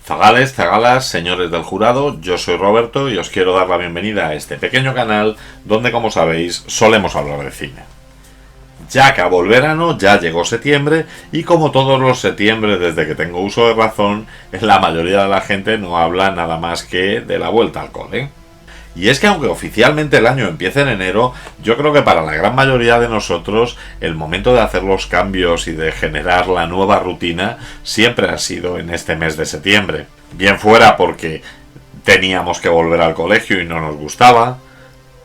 Zagales, zagalas, señores del jurado, yo soy Roberto y os quiero dar la bienvenida a este pequeño canal donde, como sabéis, solemos hablar de cine. Ya acabó el verano, ya llegó septiembre y como todos los septiembre desde que tengo uso de razón, la mayoría de la gente no habla nada más que de la vuelta al cole. Y es que aunque oficialmente el año empiece en enero, yo creo que para la gran mayoría de nosotros el momento de hacer los cambios y de generar la nueva rutina siempre ha sido en este mes de septiembre. Bien fuera porque teníamos que volver al colegio y no nos gustaba,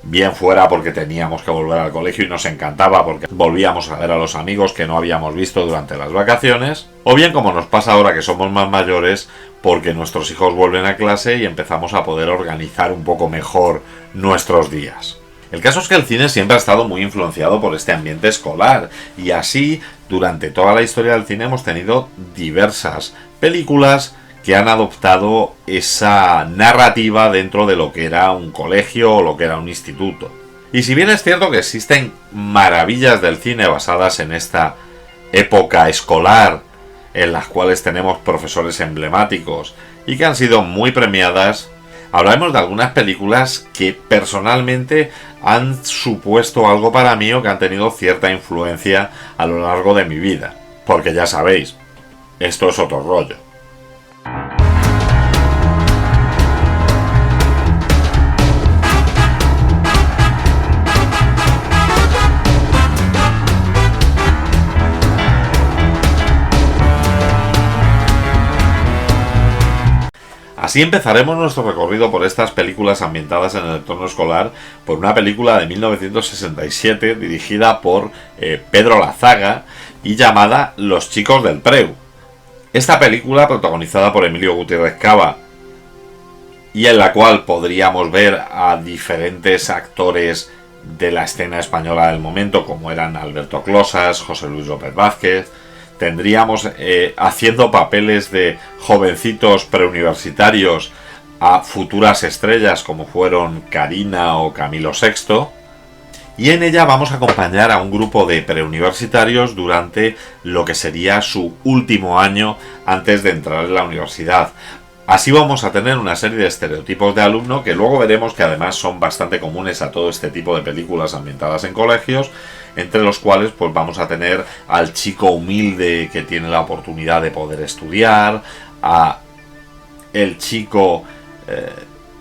bien fuera porque teníamos que volver al colegio y nos encantaba porque volvíamos a ver a los amigos que no habíamos visto durante las vacaciones, o bien como nos pasa ahora que somos más mayores porque nuestros hijos vuelven a clase y empezamos a poder organizar un poco mejor nuestros días. El caso es que el cine siempre ha estado muy influenciado por este ambiente escolar y así durante toda la historia del cine hemos tenido diversas películas que han adoptado esa narrativa dentro de lo que era un colegio o lo que era un instituto. Y si bien es cierto que existen maravillas del cine basadas en esta época escolar, en las cuales tenemos profesores emblemáticos y que han sido muy premiadas, hablaremos de algunas películas que personalmente han supuesto algo para mí o que han tenido cierta influencia a lo largo de mi vida. Porque ya sabéis, esto es otro rollo. Así empezaremos nuestro recorrido por estas películas ambientadas en el entorno escolar por una película de 1967 dirigida por Pedro Lazaga y llamada Los chicos del Preu. Esta película, protagonizada por Emilio Gutiérrez Cava y en la cual podríamos ver a diferentes actores de la escena española del momento como eran Alberto Closas, José Luis López Vázquez. Tendríamos haciendo papeles de jovencitos preuniversitarios a futuras estrellas como fueron Karina o Camilo Sexto. Y en ella vamos a acompañar a un grupo de preuniversitarios durante lo que sería su último año antes de entrar en la universidad. Así vamos a tener una serie de estereotipos de alumno que luego veremos que además son bastante comunes a todo este tipo de películas ambientadas en colegios, entre los cuales pues vamos a tener al chico humilde que tiene la oportunidad de poder estudiar, a el chico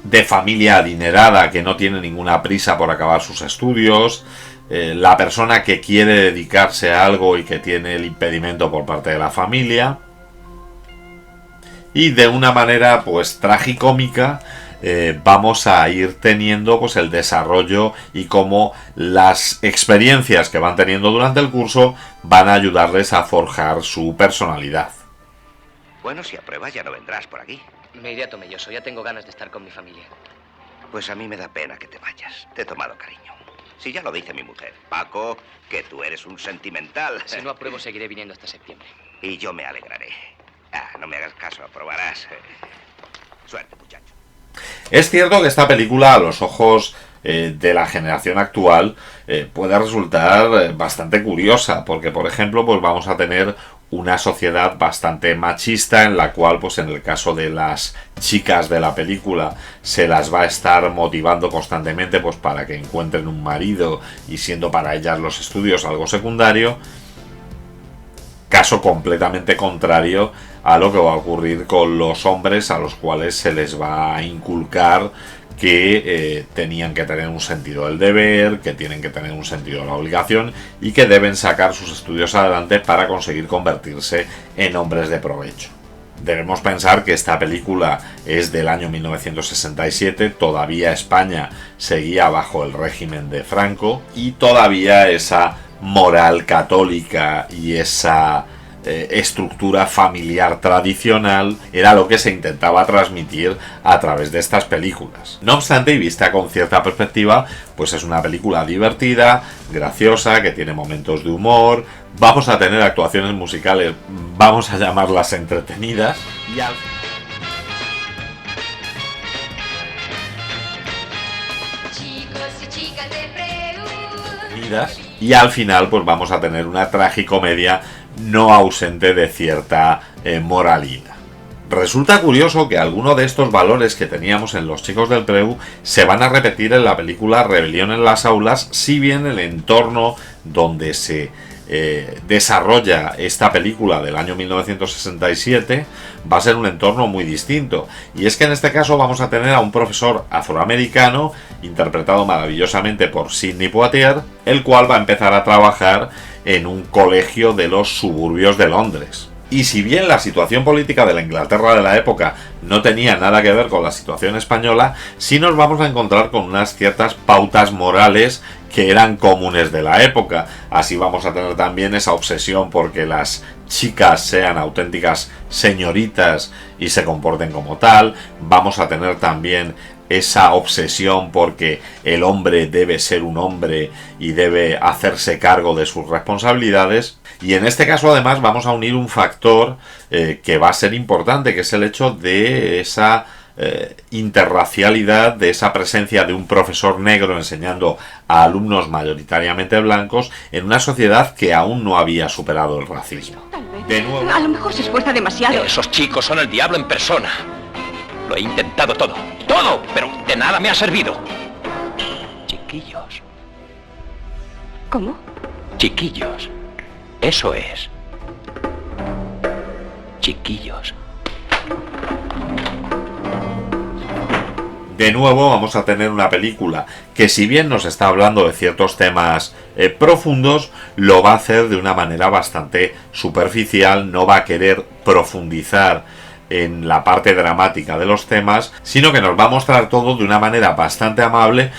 de familia adinerada que no tiene ninguna prisa por acabar sus estudios, la persona que quiere dedicarse a algo y que tiene el impedimento por parte de la familia. Y de una manera pues tragicómica vamos a ir teniendo pues el desarrollo y cómo las experiencias que van teniendo durante el curso van a ayudarles a forjar su personalidad. Bueno, si apruebas ya no vendrás por aquí. Me iré a Tomelloso, ya tengo ganas de estar con mi familia. Pues a mí me da pena que te vayas. Te he tomado cariño. Si ya lo dice mi mujer, Paco, que tú eres un sentimental. Si no apruebo seguiré viniendo hasta septiembre. Y yo me alegraré. No me hagas caso, aprobarás. Suerte, muchacho. Es cierto que esta película, a los ojos de la generación actual, puede resultar bastante curiosa, porque por ejemplo pues vamos a tener una sociedad bastante machista en la cual pues en el caso de las chicas de la película se las va a estar motivando constantemente pues para que encuentren un marido y siendo para ellas los estudios algo secundario. Caso completamente contrario a lo que va a ocurrir con los hombres, a los cuales se les va a inculcar que tenían que tener un sentido del deber, que tienen que tener un sentido de la obligación y que deben sacar sus estudios adelante para conseguir convertirse en hombres de provecho. Debemos pensar que esta película es del año 1967, todavía España seguía bajo el régimen de Franco y todavía esa moral católica y esa estructura familiar tradicional era lo que se intentaba transmitir a través de estas películas. No obstante, y vista con cierta perspectiva, pues es una película divertida, graciosa, que tiene momentos de humor, vamos a tener actuaciones musicales, vamos a llamarlas entretenidas, y al y al final pues vamos a tener una tragicomedia no ausente de cierta moralidad. Resulta curioso que algunos de estos valores que teníamos en Los chicos del Preu se van a repetir en la película Rebelión en las aulas, si bien el entorno donde se desarrolla esta película del año 1967 va a ser un entorno muy distinto. Y es que en este caso vamos a tener a un profesor afroamericano, interpretado maravillosamente por Sidney Poitier, el cual va a empezar a trabajar en un colegio de los suburbios de Londres. Y si bien la situación política de la Inglaterra de la época no tenía nada que ver con la situación española, sí nos vamos a encontrar con unas ciertas pautas morales que eran comunes de la época. Así vamos a tener también esa obsesión porque las chicas sean auténticas señoritas y se comporten como tal. Vamos a tener también esa obsesión porque el hombre debe ser un hombre y debe hacerse cargo de sus responsabilidades. Y en este caso además vamos a unir un factor que va a ser importante, que es el hecho de esa interracialidad, de esa presencia de un profesor negro enseñando a alumnos mayoritariamente blancos en una sociedad que aún no había superado el racismo. De nuevo, a lo mejor se esfuerza demasiado. Esos chicos son el diablo en persona. Lo he intentado todo, pero de nada me ha servido. Chiquillos. ¿Cómo? Chiquillos. Eso es. Chiquillos. De nuevo vamos a tener una película que, si bien nos está hablando de ciertos temas profundos, lo va a hacer de una manera bastante superficial, no va a querer profundizar en la parte dramática de los temas, sino que nos va a mostrar todo de una manera bastante amable,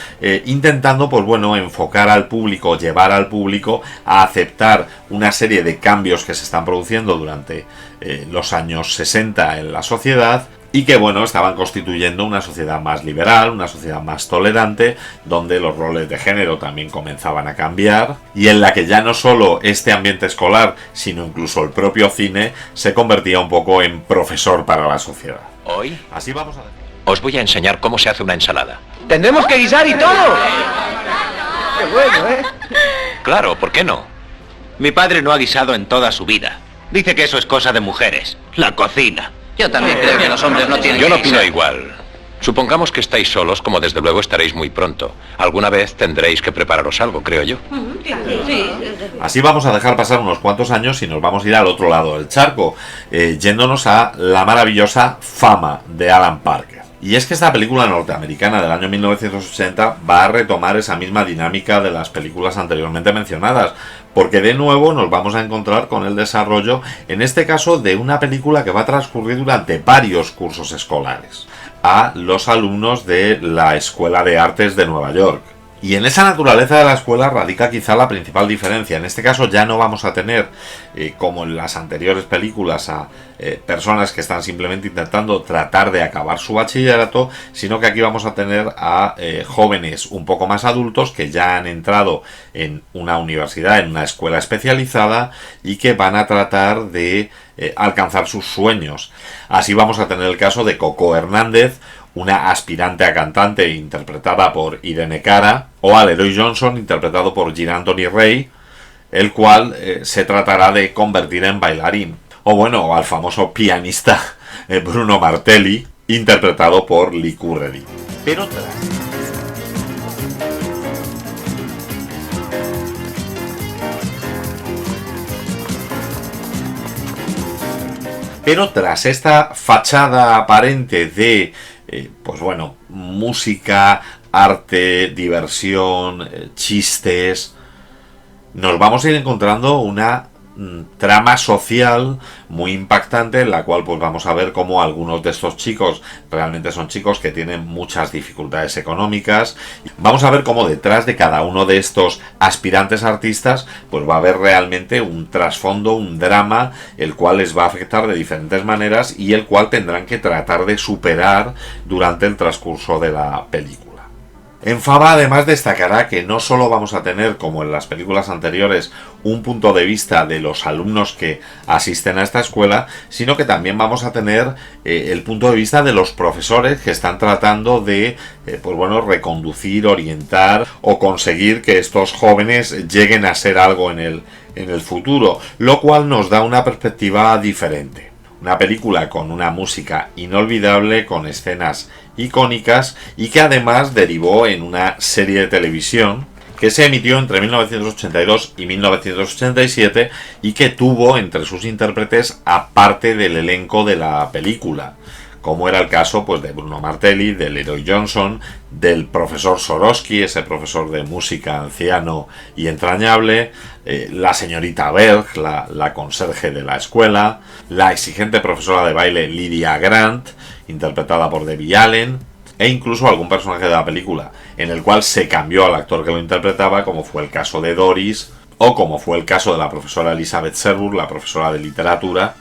intentando, pues bueno, enfocar al público, llevar al público a aceptar una serie de cambios que se están produciendo durante los años 60 en la sociedad, y que, bueno, estaban constituyendo una sociedad más liberal, una sociedad más tolerante, donde los roles de género también comenzaban a cambiar, y en la que ya no solo este ambiente escolar, sino incluso el propio cine se convertía un poco en profesor para la sociedad. Hoy Así vamos a ver. os voy a enseñar cómo se hace una ensalada. Tendremos que guisar y todo. Qué bueno, ¿eh? Claro, ¿por qué no? Mi padre no ha guisado en toda su vida. Dice que eso es cosa de mujeres. La cocina. Yo también creo que los hombres no tienen Yo no que opino guisar. igual. Supongamos que estáis solos, como desde luego estaréis muy pronto. Alguna vez tendréis que prepararos algo, creo yo. Así vamos a dejar pasar unos cuantos años y nos vamos a ir al otro lado del charco, yéndonos a la maravillosa Fama de Alan Parker. Y es que esta película norteamericana del año 1980 va a retomar esa misma dinámica de las películas anteriormente mencionadas, porque de nuevo nos vamos a encontrar con el desarrollo, en este caso, de una película que va a transcurrir durante varios cursos escolares a los alumnos de la Escuela de Artes de Nueva York. Y en esa naturaleza de la escuela radica quizá la principal diferencia. En este caso ya no vamos a tener, como en las anteriores películas, a personas que están simplemente intentando tratar de acabar su bachillerato, sino que aquí vamos a tener a jóvenes un poco más adultos que ya han entrado en una universidad, en una escuela especializada, y que van a tratar de alcanzar sus sueños. Así vamos a tener el caso de Coco Hernández, una aspirante a cantante interpretada por Irene Cara, o a Leroy Johnson, interpretado por Jean Anthony Ray, el cual se tratará de convertir en bailarín. O bueno, al famoso pianista Bruno Martelli, interpretado por Lee Curredy. Pero tras esta fachada aparente de pues bueno, música, arte, diversión, chistes, nos vamos a ir encontrando una trama social muy impactante, en la cual pues vamos a ver cómo algunos de estos chicos realmente son chicos que tienen muchas dificultades económicas. Vamos a ver cómo detrás de cada uno de estos aspirantes artistas pues va a haber realmente un trasfondo, un drama, el cual les va a afectar de diferentes maneras y el cual tendrán que tratar de superar durante el transcurso de la película. En Fama además destacará que no solo vamos a tener, como en las películas anteriores, un punto de vista de los alumnos que asisten a esta escuela, sino que también vamos a tener el punto de vista de los profesores que están tratando de pues bueno, reconducir, orientar o conseguir que estos jóvenes lleguen a ser algo en el futuro, lo cual nos da una perspectiva diferente. Una película con una música inolvidable, con escenas icónicas y que además derivó en una serie de televisión que se emitió entre 1982 y 1987 y que tuvo entre sus intérpretes a parte del elenco de la película, como era el caso pues de Bruno Martelli, de Leroy Johnson, del profesor Sorosky, ese profesor de música anciano y entrañable, la señorita Berg, la conserje de la escuela, la exigente profesora de baile Lydia Grant, interpretada por Debbie Allen, e incluso algún personaje de la película, en el cual se cambió al actor que lo interpretaba, como fue el caso de Doris, o como fue el caso de la profesora Elizabeth Sherwood, la profesora de literatura,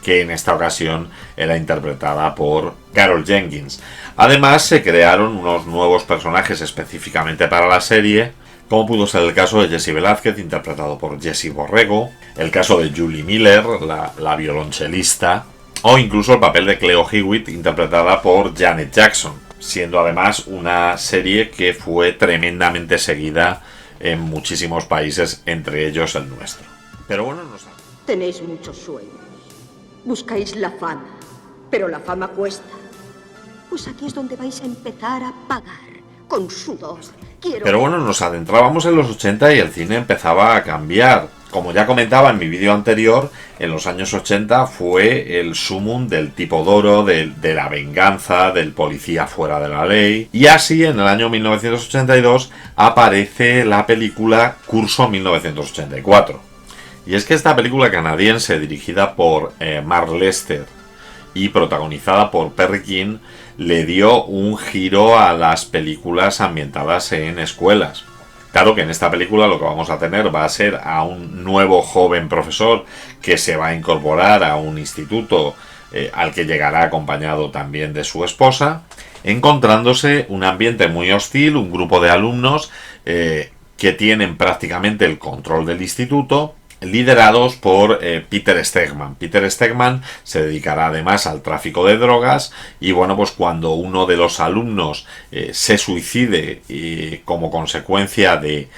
que en esta ocasión era interpretada por Carol Jenkins. Además, se crearon unos nuevos personajes específicamente para la serie, como pudo ser el caso de Jesse Velázquez, interpretado por Jesse Borrego, el caso de Julie Miller, la violonchelista, o incluso el papel de Cleo Hewitt, interpretada por Janet Jackson, siendo además una serie que fue tremendamente seguida en muchísimos países, entre ellos el nuestro. Pero bueno, Tenéis muchos sueños. Buscáis la fama, pero la fama cuesta. Pues aquí es donde vais a empezar a pagar, con sudor. Pero bueno, nos adentrábamos en los 80 y el cine empezaba a cambiar. Como ya comentaba en mi vídeo anterior, en los años 80 fue el sumum del tipo Doro, de la venganza, del policía fuera de la ley. Y así, en el año 1982, aparece la película Curso 1984. Y es que esta película canadiense, dirigida por Mark Lester y protagonizada por Perry King, le dio un giro a las películas ambientadas en escuelas. Claro que en esta película lo que vamos a tener va a ser a un nuevo joven profesor que se va a incorporar a un instituto al que llegará acompañado también de su esposa, encontrándose un ambiente muy hostil, un grupo de alumnos que tienen prácticamente el control del instituto, liderados por Peter Stegman. Peter Stegman se dedicará además al tráfico de drogas y bueno, pues cuando uno de los alumnos se suicide como consecuencia de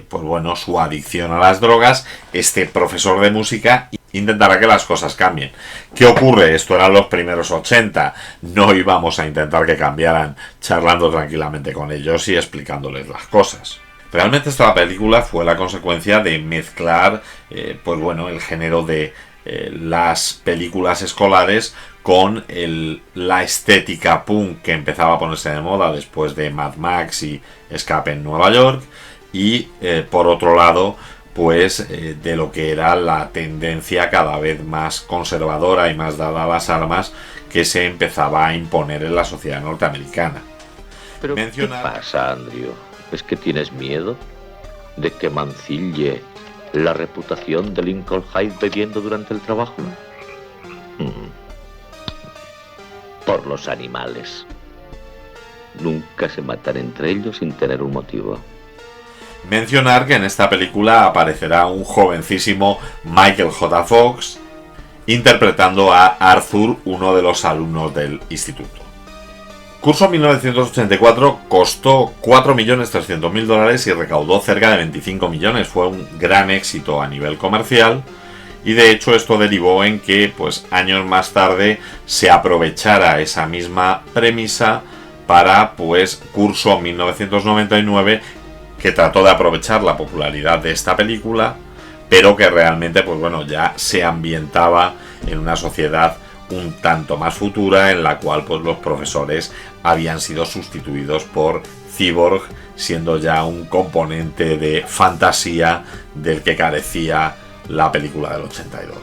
pues bueno, su adicción a las drogas, este profesor de música intentará que las cosas cambien. ¿Qué ocurre? Esto eran los primeros 80. No íbamos a intentar que cambiaran charlando tranquilamente con ellos y explicándoles las cosas. Realmente esta película fue la consecuencia de mezclar pues bueno, el género de las películas escolares con la estética punk que empezaba a ponerse de moda después de Mad Max y Escape en Nueva York, y por otro lado pues de lo que era la tendencia cada vez más conservadora y más dada a las armas que se empezaba a imponer en la sociedad norteamericana. Pero ¿qué pasa, Andrew? ¿Es que tienes miedo de que mancille la reputación de Lincoln Hyde bebiendo durante el trabajo? Por los animales. Nunca se matan entre ellos sin tener un motivo. Mencionar que en esta película aparecerá un jovencísimo Michael J. Fox interpretando a Arthur, uno de los alumnos del instituto. Curso 1984 costó $4.300.000 y recaudó cerca de 25 millones. Fue un gran éxito a nivel comercial y de hecho esto derivó en que pues años más tarde se aprovechara esa misma premisa para pues Curso 1999, que trató de aprovechar la popularidad de esta película, pero que realmente pues bueno, ya se ambientaba en una sociedad un tanto más futura, en la cual pues los profesores habían sido sustituidos por cyborg, siendo ya un componente de fantasía del que carecía la película del 82.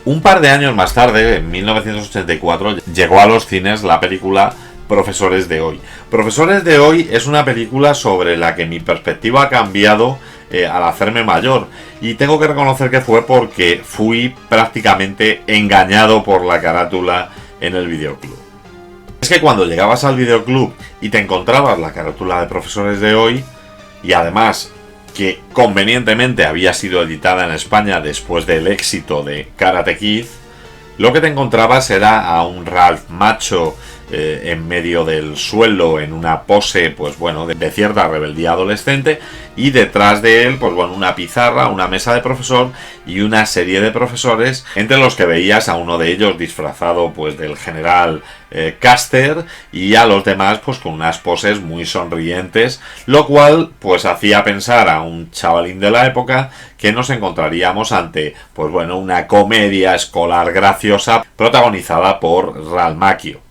Un par de años más tarde, en 1984, llegó a los cines la película Profesores de Hoy. Profesores de Hoy es una película sobre la que mi perspectiva ha cambiado al hacerme mayor, y tengo que reconocer que fue porque fui prácticamente engañado por la carátula en el videoclub. Es que cuando llegabas al videoclub y te encontrabas la carátula de Profesores de Hoy, y además que convenientemente había sido editada en España después del éxito de Karate Kid, lo que te encontrabas era a un Ralph Macchio en medio del suelo en una pose, pues bueno, de cierta rebeldía adolescente, y detrás de él, pues bueno, una pizarra, una mesa de profesor y una serie de profesores, entre los que veías a uno de ellos disfrazado pues del general Custer, y a los demás pues con unas poses muy sonrientes, lo cual pues hacía pensar a un chavalín de la época que nos encontraríamos ante pues bueno, una comedia escolar graciosa protagonizada por Ralph Macchio.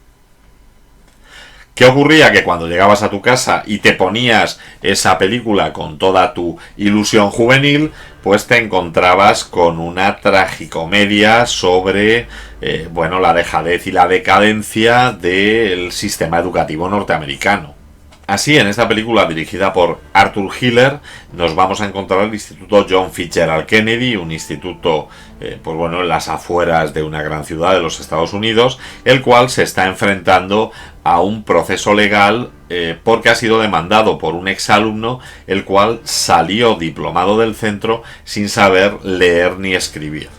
¿Qué ocurría? Que cuando llegabas a tu casa y te ponías esa película con toda tu ilusión juvenil, pues te encontrabas con una tragicomedia sobre bueno, la dejadez y la decadencia del sistema educativo norteamericano. Así, en esta película dirigida por Arthur Hiller, nos vamos a encontrar el Instituto John Fitzgerald Kennedy, un instituto pues bueno, en las afueras de una gran ciudad de los Estados Unidos, el cual se está enfrentando a un proceso legal porque ha sido demandado por un exalumno, el cual salió diplomado del centro sin saber leer ni escribir.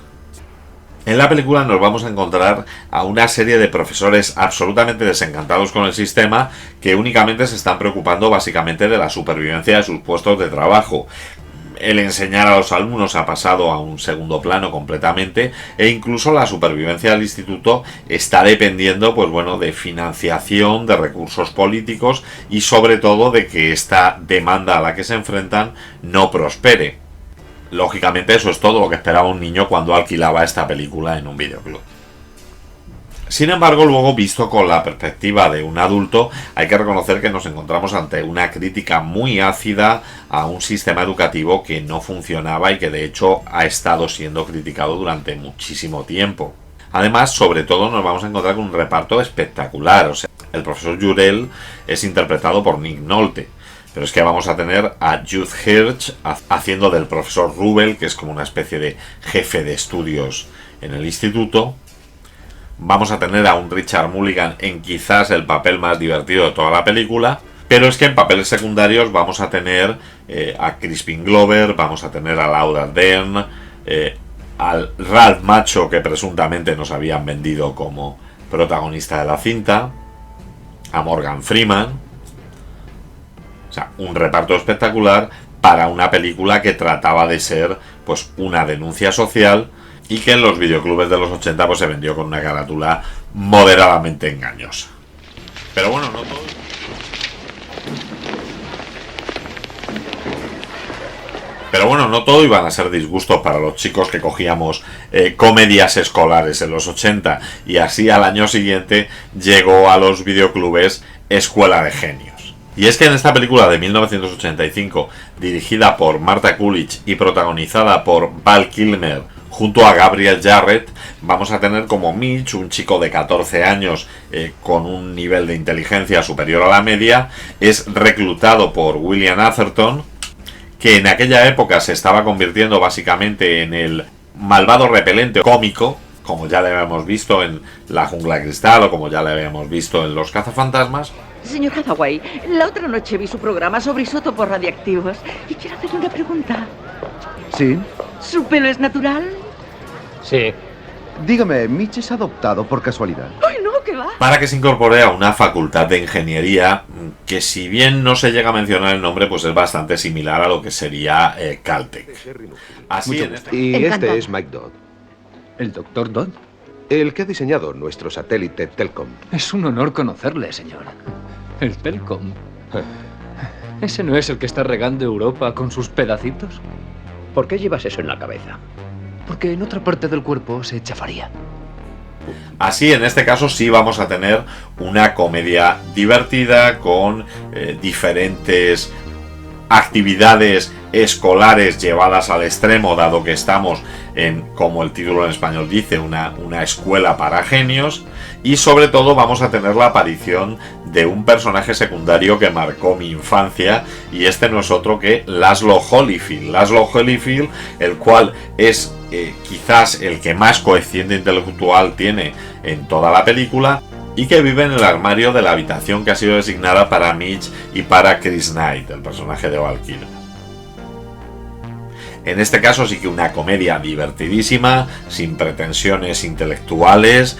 En la película nos vamos a encontrar a una serie de profesores absolutamente desencantados con el sistema, que únicamente se están preocupando básicamente de la supervivencia de sus puestos de trabajo. El enseñar a los alumnos ha pasado a un segundo plano completamente, e incluso la supervivencia del instituto está dependiendo pues bueno, de financiación, de recursos políticos y sobre todo de que esta demanda a la que se enfrentan no prospere. Lógicamente eso es todo lo que esperaba un niño cuando alquilaba esta película en un videoclub. Sin embargo, luego visto con la perspectiva de un adulto, hay que reconocer que nos encontramos ante una crítica muy ácida a un sistema educativo que no funcionaba y que de hecho ha estado siendo criticado durante muchísimo tiempo. Además, sobre todo nos vamos a encontrar con un reparto espectacular. O sea, el profesor Jurel es interpretado por Nick Nolte. Pero es que vamos a tener a Jude Hirsch haciendo del profesor Rubel, que es como una especie de jefe de estudios en el instituto. Vamos a tener a un Richard Mulligan en quizás el papel más divertido de toda la película. Pero es que en papeles secundarios vamos a tener a Crispin Glover, vamos a tener a Laura Dern, al Ralph Macchio, que presuntamente nos habían vendido como protagonista de la cinta, a Morgan Freeman. O sea, un reparto espectacular para una película que trataba de ser pues una denuncia social y que en los videoclubes de los 80 pues se vendió con una carátula moderadamente engañosa. Pero bueno, no todo. Pero bueno, no todo iban a ser disgustos para los chicos que cogíamos comedias escolares en los 80, y así al año siguiente llegó a los videoclubes Escuela de Genios. Y es que en esta película de 1985, dirigida por Marta Coolidge y protagonizada por Val Kilmer junto a Gabriel Jarret, vamos a tener como Mitch, un chico de 14 años con un nivel de inteligencia superior a la media, es reclutado por William Atherton, que en aquella época se estaba convirtiendo básicamente en el malvado repelente cómico, como ya le habíamos visto en La Jungla de Cristal o como ya le habíamos visto en Los Cazafantasmas. Señor Hathaway, la otra noche vi su programa sobre isótopos radiactivos y quiero hacerle una pregunta. ¿Sí? ¿Su pelo es natural? Sí. Dígame, ¿Mitch es adoptado por casualidad? ¡Ay, no, qué va! Para que se incorpore a una facultad de ingeniería que, si bien no se llega a mencionar el nombre, pues es bastante similar a lo que sería Caltech. Así Y este es Mike Dodd. ¿El doctor Dodd? El que ha diseñado nuestro satélite Telcom. Es un honor conocerle, señor. El Telcom. ¿Ese no es el que está regando Europa con sus pedacitos? ¿Por qué llevas eso en la cabeza? Porque en otra parte del cuerpo se chafaría. Así, en este caso sí vamos a tener una comedia divertida con diferentes actividades escolares llevadas al extremo, dado que estamos en, como el título en español dice, una escuela para genios, y sobre todo vamos a tener la aparición de un personaje secundario que marcó mi infancia, y este no es otro que Laszlo Holyfield. Laszlo Holyfield, el cual es quizás el que más coeficiente intelectual tiene en toda la película, y que vive en el armario de la habitación que ha sido designada para Mitch y para Chris Knight, el personaje de Val Kilmer. En este caso sí que una comedia divertidísima, sin pretensiones intelectuales,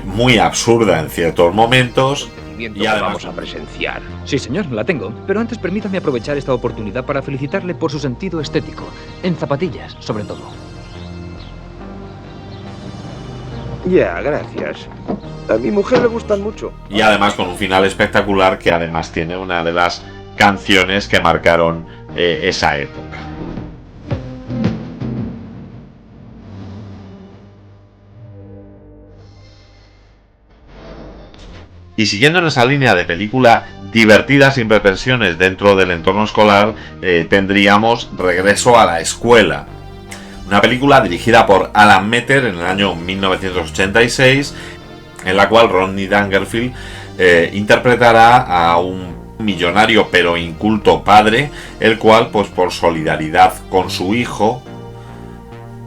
muy absurda en ciertos momentos. Y además vamos a presenciar. Sí, señor, la tengo. Pero antes permítame aprovechar esta oportunidad para felicitarle por su sentido estético. En zapatillas, sobre todo. Ya, gracias. A mi mujer le gustan mucho. Y además con un final espectacular que además tiene una de las canciones que marcaron esa época. Y siguiendo en esa línea de película divertida sin pretensiones dentro del entorno escolar, tendríamos Regreso a la escuela. Una película dirigida por Alan Metter en el año 1986, en la cual Rodney Dangerfield interpretará a un millonario pero inculto padre, el cual, pues por solidaridad con su hijo,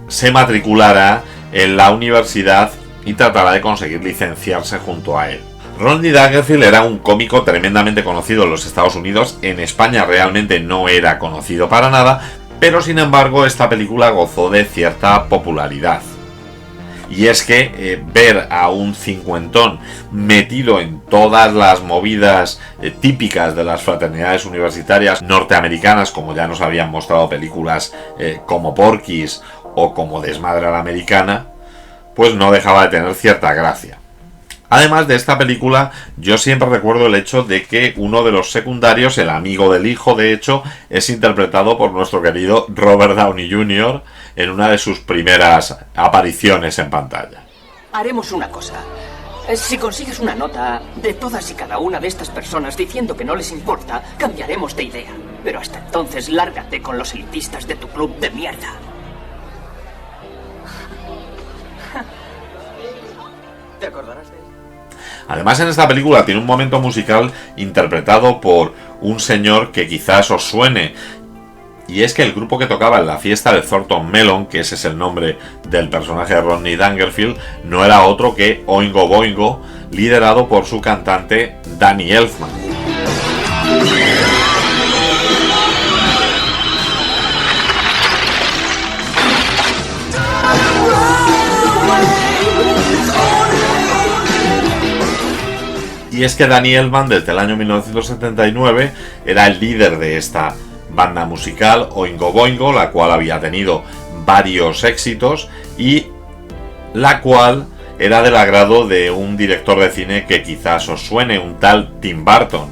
se matriculará en la universidad y tratará de conseguir licenciarse junto a él. Rodney Dangerfield era un cómico tremendamente conocido en los Estados Unidos. En España realmente no era conocido para nada, pero sin embargo esta película gozó de cierta popularidad. Y es que ver a un cincuentón metido en todas las movidas típicas de las fraternidades universitarias norteamericanas, como ya nos habían mostrado películas como Porky's o como Desmadre a la Americana, pues no dejaba de tener cierta gracia. Además de esta película, yo siempre recuerdo el hecho de que uno de los secundarios, el amigo del hijo, de hecho, es interpretado por nuestro querido Robert Downey Jr. en una de sus primeras apariciones en pantalla. Haremos una cosa. Si consigues una nota de todas y cada una de estas personas diciendo que no les importa, cambiaremos de idea. Pero hasta entonces, lárgate con los elitistas de tu club de mierda. ¿Te acordarás de eso? Además, en esta película tiene un momento musical interpretado por un señor que quizás os suene, y es que el grupo que tocaba en la fiesta de Thornton Melon, que ese es el nombre del personaje de Rodney Dangerfield, no era otro que Oingo Boingo, liderado por su cantante Danny Elfman. Y es que Danny Elfman desde el año 1979 era el líder de esta banda musical Oingo Boingo, la cual había tenido varios éxitos y la cual era del agrado de un director de cine que quizás os suene, un tal Tim Burton.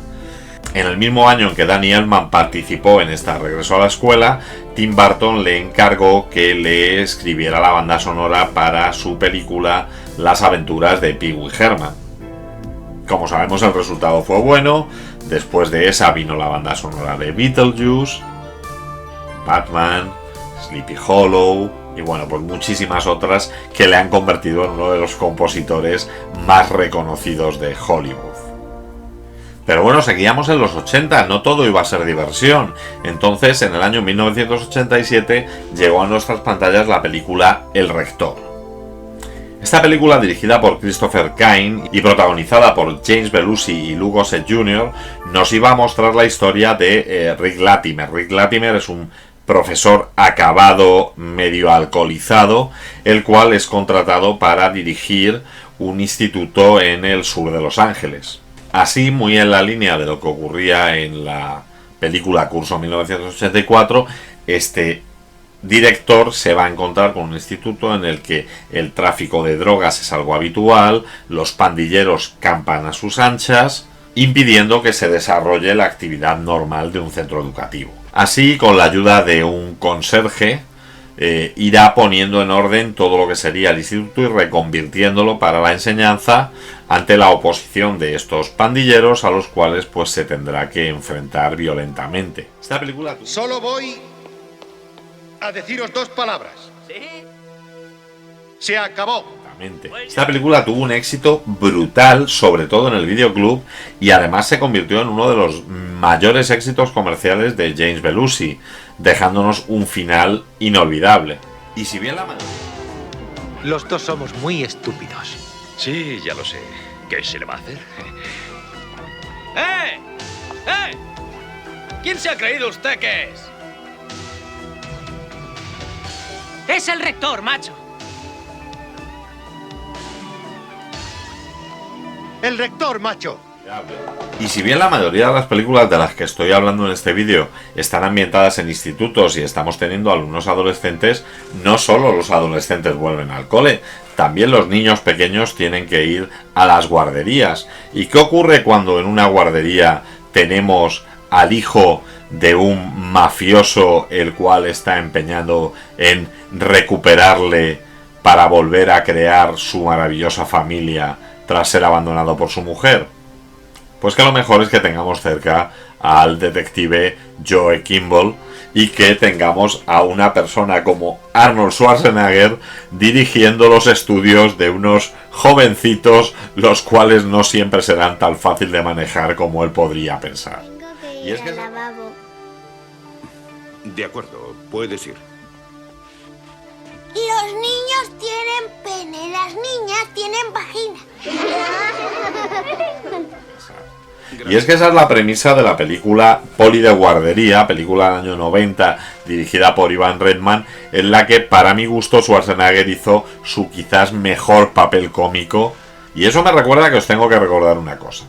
En el mismo año en que Danny Elfman participó en esta Regreso a la escuela, Tim Burton le encargó que le escribiera la banda sonora para su película Las aventuras de Pee Wee Herman. Como sabemos, el resultado fue bueno. Después de esa vino la banda sonora de Beetlejuice, Batman, Sleepy Hollow y bueno, pues muchísimas otras que le han convertido en uno de los compositores más reconocidos de Hollywood. Pero bueno, seguíamos en los 80, no todo iba a ser diversión. Entonces, en el año 1987 llegó a nuestras pantallas la película El Rector. Esta película, dirigida por Christopher Kane y protagonizada por James Belushi y Lou Gossett Jr., nos iba a mostrar la historia de Rick Latimer. Rick Latimer es un profesor acabado, medio alcoholizado, el cual es contratado para dirigir un instituto en el sur de Los Ángeles. Así, muy en la línea de lo que ocurría en la película Curso 1984, este director se va a encontrar con un instituto en el que el tráfico de drogas es algo habitual, los pandilleros campan a sus anchas, impidiendo que se desarrolle la actividad normal de un centro educativo. Así, con la ayuda de un conserje, irá poniendo en orden todo lo que sería el instituto y reconvirtiéndolo para la enseñanza ante la oposición de estos pandilleros a los cuales pues se tendrá que enfrentar violentamente. Esta película... Solo voy a deciros dos palabras. ¿Sí? Se acabó. Esta película tuvo un éxito brutal, sobre todo en el videoclub, y además se convirtió en uno de los mayores éxitos comerciales de James Belushi, dejándonos un final inolvidable. Y si bien la mayoría... Los dos somos muy estúpidos. Sí, ya lo sé. ¿Qué se le va a hacer? ¡Eh! ¿Quién se ha creído usted que es? Es el rector, macho. El rector, macho. Y si bien la mayoría de las películas de las que estoy hablando en este vídeo están ambientadas en institutos y estamos teniendo alumnos adolescentes, no solo los adolescentes vuelven al cole, también los niños pequeños tienen que ir a las guarderías. ¿Y qué ocurre cuando en una guardería tenemos al hijo de un mafioso el cual está empeñado en recuperarle para volver a crear su maravillosa familia tras ser abandonado por su mujer? Pues que lo mejor es que tengamos cerca al detective Joe Kimball y que tengamos a una persona como Arnold Schwarzenegger dirigiendo los estudios de unos jovencitos, los cuales no siempre serán tan fácil de manejar como él podría pensar. Y es que... De acuerdo, puedes ir. Y los niños tienen pene, las niñas tienen vagina. Y es que esa es la premisa de la película Poli de guardería, película del año 90, dirigida por Ivan Reitman, en la que para mi gusto Schwarzenegger hizo su quizás mejor papel cómico. Y eso me recuerda que os tengo que recordar una cosa.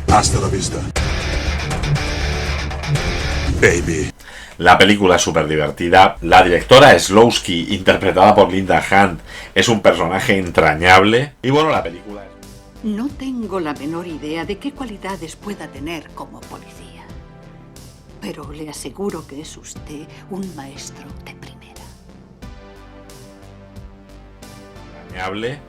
Hasta la vista, baby. La película es súper divertida. La directora Slowski, interpretada por Linda Hunt, es un personaje entrañable. Y bueno, la película es... No tengo la menor idea de qué cualidades pueda tener como policía. Pero le aseguro que es usted un maestro de primera.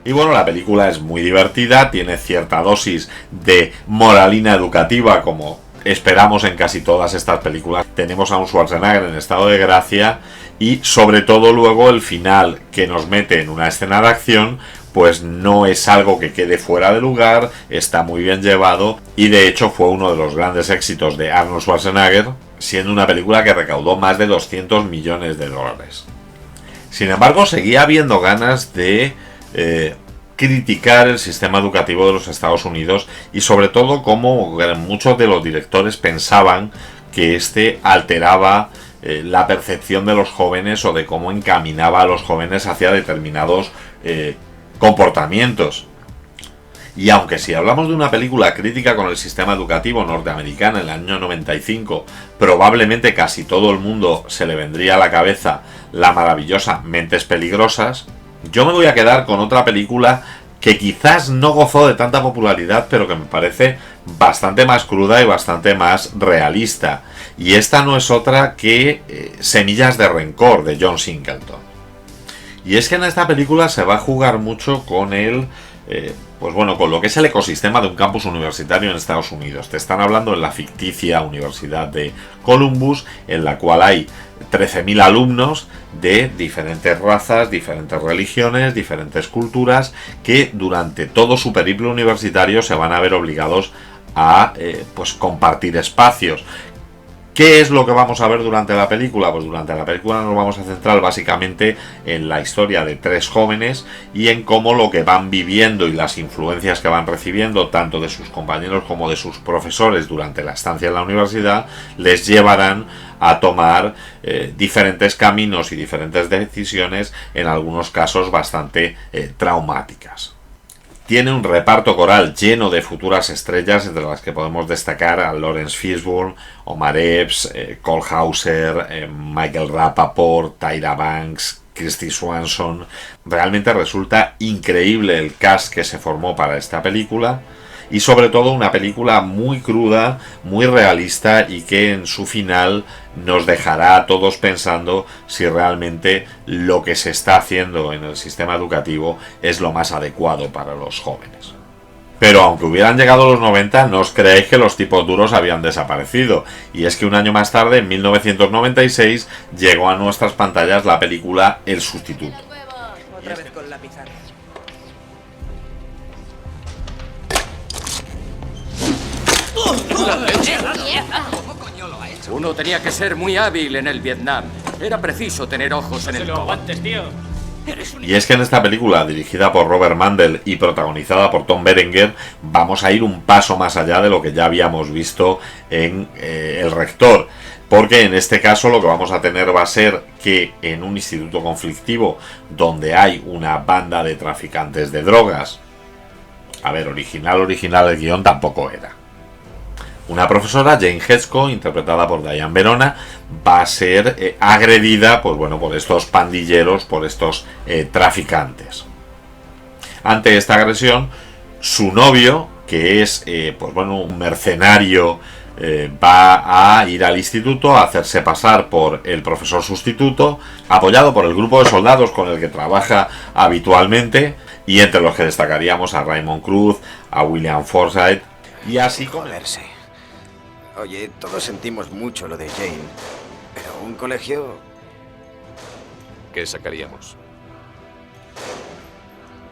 Y bueno, la película es muy divertida, tiene cierta dosis de moralina educativa como esperamos en casi todas estas películas. Tenemos a un Schwarzenegger en estado de gracia y sobre todo luego el final que nos mete en una escena de acción pues no es algo que quede fuera de lugar, está muy bien llevado y de hecho fue uno de los grandes éxitos de Arnold Schwarzenegger, siendo una película que recaudó más de 200 millones de dólares. Sin embargo, seguía habiendo ganas de criticar el sistema educativo de los Estados Unidos y sobre todo cómo muchos de los directores pensaban que este alteraba la percepción de los jóvenes o de cómo encaminaba a los jóvenes hacia determinados comportamientos. Y aunque si hablamos de una película crítica con el sistema educativo norteamericano en el año 95, probablemente casi todo el mundo se le vendría a la cabeza la maravillosa Mentes Peligrosas, yo me voy a quedar con otra película que quizás no gozó de tanta popularidad, pero que me parece bastante más cruda y bastante más realista. Y esta no es otra que Semillas de Rencor, de John Singleton. Y es que en esta película se va a jugar mucho con pues bueno, con lo que es el ecosistema de un campus universitario en Estados Unidos. Te están hablando en la ficticia Universidad de Columbus, en la cual hay 13.000 alumnos de diferentes razas, diferentes religiones, diferentes culturas, que durante todo su periplo universitario se van a ver obligados a pues compartir espacios. ¿Qué es lo que vamos a ver durante la película? Pues durante la película nos vamos a centrar básicamente en la historia de tres jóvenes y en cómo lo que van viviendo y las influencias que van recibiendo tanto de sus compañeros como de sus profesores durante la estancia en la universidad les llevarán a tomar diferentes caminos y diferentes decisiones, en algunos casos bastante traumáticas. Tiene un reparto coral lleno de futuras estrellas, entre las que podemos destacar a Lawrence Fishburne, Omar Epps, Cole Hauser, Michael Rapaport, Tyra Banks, Kristy Swanson. Realmente resulta increíble el cast que se formó para esta película. y sobre todo una película muy cruda, muy realista y que en su final nos dejará a todos pensando si realmente lo que se está haciendo en el sistema educativo es lo más adecuado para los jóvenes. Pero aunque hubieran llegado los 90, no os creéis que los tipos duros habían desaparecido. Y es que un año más tarde, en 1996, llegó a nuestras pantallas la película El Sustituto. Otra vez con la pizarra. Uno tenía que ser muy hábil en el Vietnam. Era preciso tener ojos en el codo. Y es que en esta película, dirigida por Robert Mundell y protagonizada por Tom Berenger, vamos a ir un paso más allá de lo que ya habíamos visto en El Rector. Porque en este caso lo que vamos a tener va a ser que en un instituto conflictivo donde hay una banda de traficantes de drogas, a ver, original el guión tampoco era. Una profesora, Jane Hesco, interpretada por Diane Verona, va a ser agredida, pues bueno, por estos pandilleros, por estos traficantes. Ante esta agresión, su novio, que es pues bueno, un mercenario, va a ir al instituto a hacerse pasar por el profesor sustituto, apoyado por el grupo de soldados con el que trabaja habitualmente, y entre los que destacaríamos a Raymond Cruz, a William Forsythe, y así Joderse. Oye, todos sentimos mucho lo de Jane, pero un colegio... ¿Qué sacaríamos?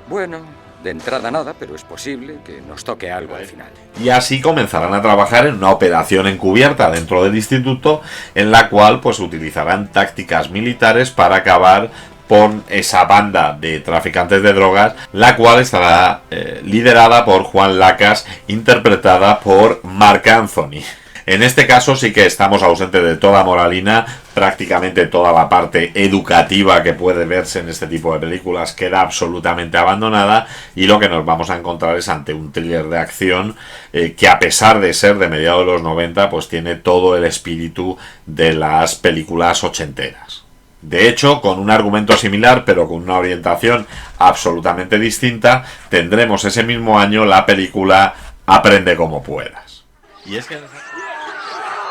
Bueno, de entrada nada, pero es posible que nos toque algo al final. Y así comenzarán a trabajar en una operación encubierta dentro del instituto, en la cual pues utilizarán tácticas militares para acabar con esa banda de traficantes de drogas, la cual estará liderada por Juan Lacas, interpretada por Marc Anthony. En este caso sí que estamos ausentes de toda moralina, prácticamente toda la parte educativa que puede verse en este tipo de películas queda absolutamente abandonada, y lo que nos vamos a encontrar es ante un thriller de acción que, a pesar de ser de mediados de los 90, pues tiene todo el espíritu de las películas ochenteras. De hecho, con un argumento similar, pero con una orientación absolutamente distinta, tendremos ese mismo año la película Aprende como puedas. Y es que...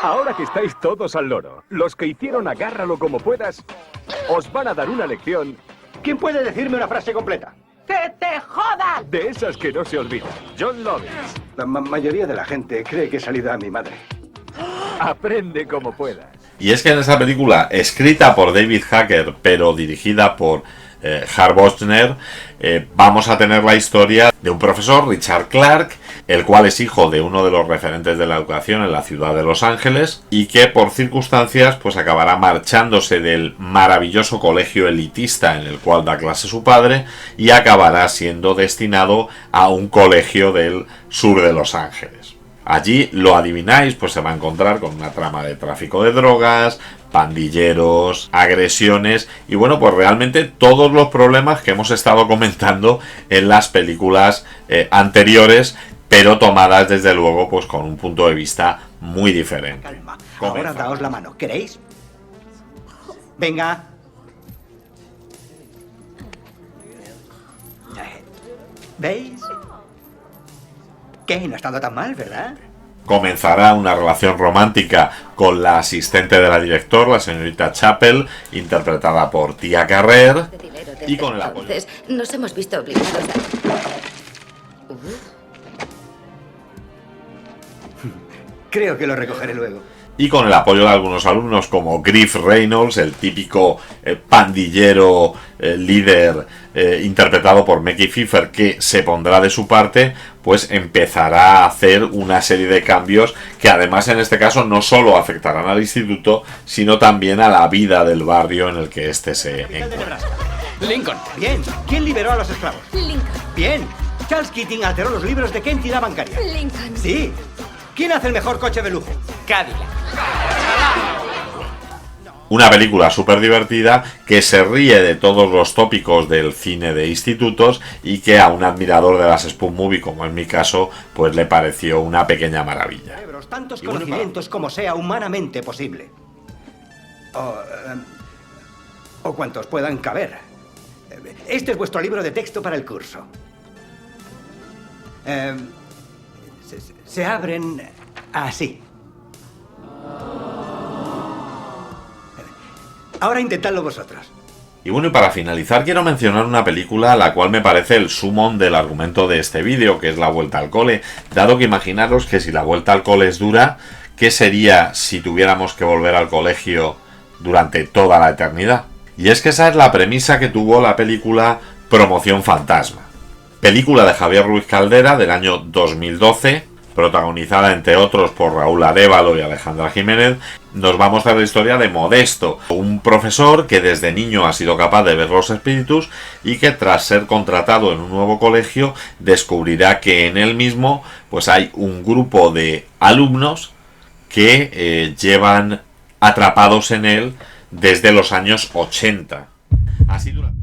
Ahora que estáis todos al loro, los que hicieron Agárralo como puedas, os van a dar una lección. ¿Quién puede decirme una frase completa? ¡Que te jodan! De esas que no se olvidan. John Lovitz. La mayoría de la gente cree que he salido a mi madre. Aprende como puedas. Y es que en esa película, escrita por David Hacker, pero dirigida por Harv Bochner, vamos a tener la historia de un profesor, Richard Clark, el cual es hijo de uno de los referentes de la educación en la ciudad de Los Ángeles, y que por circunstancias pues acabará marchándose del maravilloso colegio elitista en el cual da clase su padre, y acabará siendo destinado a un colegio del sur de Los Ángeles. Allí, lo adivináis, pues se va a encontrar con una trama de tráfico de drogas, pandilleros, agresiones y bueno, pues realmente todos los problemas que hemos estado comentando en las películas anteriores, pero tomadas desde luego pues con un punto de vista muy diferente. Calma. Ahora daos la mano, ¿queréis? Venga. ¿Veis? ¿Qué? No ha estado tan mal, ¿verdad? Comenzará una relación romántica con la asistente de la directora, la señorita Chappell, interpretada por Tia Carrere, y con el apoyo. Entonces, nos hemos visto obligados a... Creo que lo recogeré luego. Y con el apoyo de algunos alumnos como Griff Reynolds, el típico pandillero líder interpretado por Mekhi Phifer, que se pondrá de su parte, pues empezará a hacer una serie de cambios que además en este caso no solo afectarán al instituto, sino también a la vida del barrio en el que éste se encuentra. Lincoln. Bien. ¿Quién liberó a los esclavos? Lincoln. Bien. Charles Keating alteró los libros de qué entidad bancaria. Lincoln. Sí. ¿Quién hace el mejor coche de lujo? Cadillac. Una película súper divertida que se ríe de todos los tópicos del cine de institutos y que a un admirador de las Spoon Movie, como en mi caso, pues le pareció una pequeña maravilla. Tantos conocimientos como sea humanamente posible. O cuantos puedan caber. Este es vuestro libro de texto para el curso. Se abren así. Ahora intentadlo vosotros. Y bueno, y para finalizar quiero mencionar una película la cual me parece el sumón del argumento de este vídeo, que es La vuelta al cole, dado que imaginaros que si la vuelta al cole es dura, ¿qué sería si tuviéramos que volver al colegio durante toda la eternidad? Y es que esa es la premisa que tuvo la película Promoción Fantasma. Película de Javier Ruiz Caldera del año 2012, protagonizada entre otros por Raúl Arévalo y Alejandra Jiménez. Nos va a mostrar la historia de Modesto, un profesor que desde niño ha sido capaz de ver los espíritus y que tras ser contratado en un nuevo colegio descubrirá que en él mismo pues hay un grupo de alumnos que llevan atrapados en él desde los años 80. Así durante...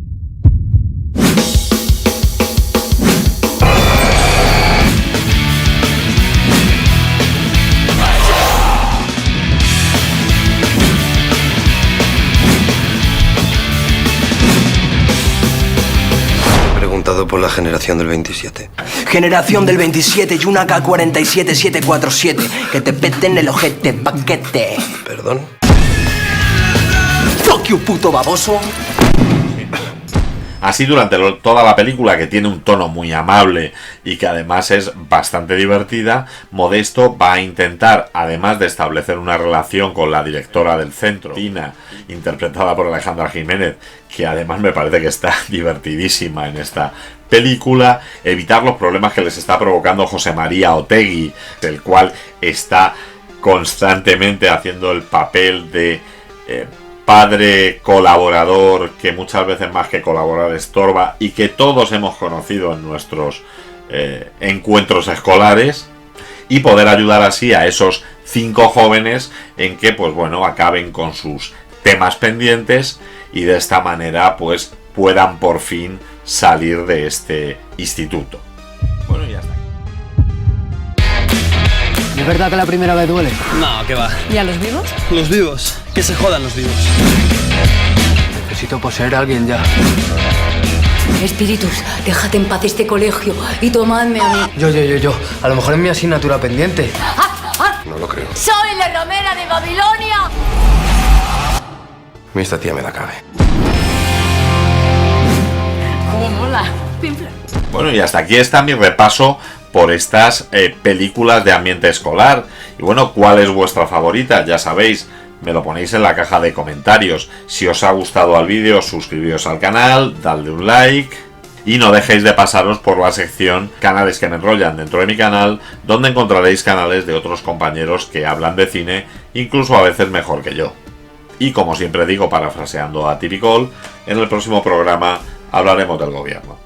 Por la generación del 27. Generación del 27 y una K-47-747. Que te peten el ojete, paquete. ¿Perdón? ¡Fuck you, puto baboso! Así durante toda la película, que tiene un tono muy amable y que además es bastante divertida, Modesto va a intentar, además de establecer una relación con la directora del centro, Tina, interpretada por Alejandra Jiménez, que además me parece que está divertidísima en esta película, evitar los problemas que les está provocando José María Otegui, el cual está constantemente haciendo el papel de... padre colaborador que muchas veces más que colaborar estorba y que todos hemos conocido en nuestros encuentros escolares, y poder ayudar así a esos 5 jóvenes en que pues bueno acaben con sus temas pendientes y de esta manera pues puedan por fin salir de este instituto. Bueno, ya está. ¿Es verdad que la primera vez duele? No, ¿qué va? ¿Y a los vivos? Los vivos. Que se jodan los vivos. Necesito poseer a alguien ya. Espíritus, déjate en paz este colegio y tomadme a mí. Yo. A lo mejor es mi asignatura pendiente. No lo creo. ¡Soy la ramera de Babilonia! Esta tía me la cabe. ¡Cómo mola! Bueno, y hasta aquí está mi repaso por estas películas de ambiente escolar. Y bueno, ¿cuál es vuestra favorita? Ya sabéis, me lo ponéis en la caja de comentarios. Si os ha gustado el vídeo, suscribíos al canal, dadle un like y no dejéis de pasaros por la sección Canales que me enrollan dentro de mi canal, donde encontraréis canales de otros compañeros que hablan de cine, incluso a veces mejor que yo. Y como siempre digo, parafraseando a Tipicol, en el próximo programa hablaremos del gobierno.